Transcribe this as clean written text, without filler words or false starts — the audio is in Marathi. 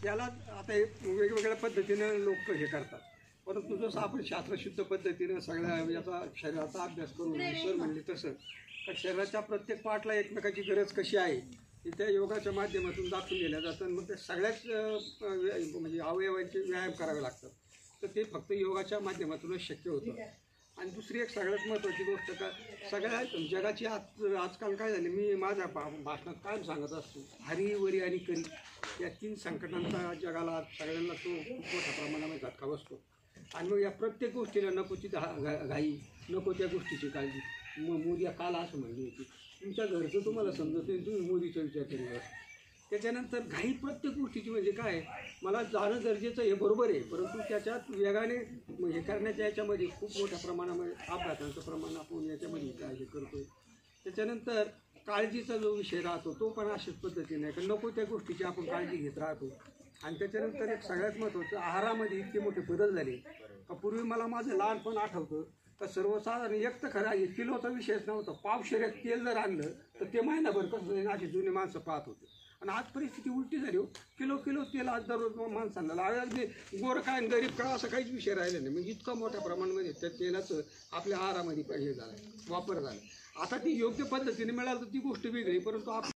याला आता हे वेगवेगळ्या पद्धतीनं लोक हे करतात, परंतु जसं आपण शास्त्रशुद्ध पद्धतीनं सगळ्या याचा शरीराचा अभ्यास करून सर म्हणले तसं का शरीराच्या प्रत्येक पार्टला एकमेकाची गरज कशी आहे ते त्या योगाच्या माध्यमातून दाखवून दिल्या जातं. मग ते सगळ्याच म्हणजे अवयवांचे व्यायाम करावे लागतात, तर ते फक्त योगाच्या माध्यमातूनच शक्य होतं. आणि दुसरी एक सगळ्यात महत्त्वाची गोष्ट का सगळ्या जगाची आजकाल काय झाले, मी माझ्या भाषणात कायम सांगत असतो, हरी वरी आणि करी या 3 संकटांचा जगाला सगळ्यांना तो खूप मोठ्या प्रमाणामध्ये झटका बसतो. आणि मग या प्रत्येक गोष्टीला नकोची घाई, नको त्या गोष्टीची काळजी. मोदी काल असं म्हणली होती, तुमच्या घरचं तुम्हाला समजत नाही, तुम्ही मोदीचा विचार करू. त्याच्यानंतर घाई प्रत्येक गोष्टीची म्हणजे काय, मला जाणं गरजेचं हे बरोबर आहे, परंतु त्याच्यात वेगाने हे करण्याच्या याच्यामध्ये खूप मोठ्या प्रमाणामध्ये अपघातांचं प्रमाण आपण याच्यामध्ये हे करतो आहे. त्याच्यानंतर काळजीचा जो विषय राहतो तो पण अशाच पद्धतीने आहे, नको त्या गोष्टीची आपण काळजी घेत राहतो. आणि त्याच्यानंतर एक सगळ्यात महत्त्वाचं, आहारामध्ये इतके मोठे बदल झाले का पूर्वी मला माझं लहानपण आठवतं तर सर्वसाधारण एक तर खरं आहे किलोचा विषयच नव्हता, पावशेऱ्यात तेल जर आणलं तर ते महिनाभर कसं अशी जुनी माणसं पाहत होते. आणि आज परिस्थिती उलटी झाली हो, किलो तेल आज दररोज माणसांना अगदी गोर काय गरीब काय असं काहीच विषय राहिला नाही. म्हणजे इतकं मोठ्या प्रमाणामध्ये त्या तेलाचं आपल्या आहारामध्ये हे झालं, वापर झाला. आता ती योग्य पद्धतीने मिळालं तर ती गोष्ट वेगळी, परंतु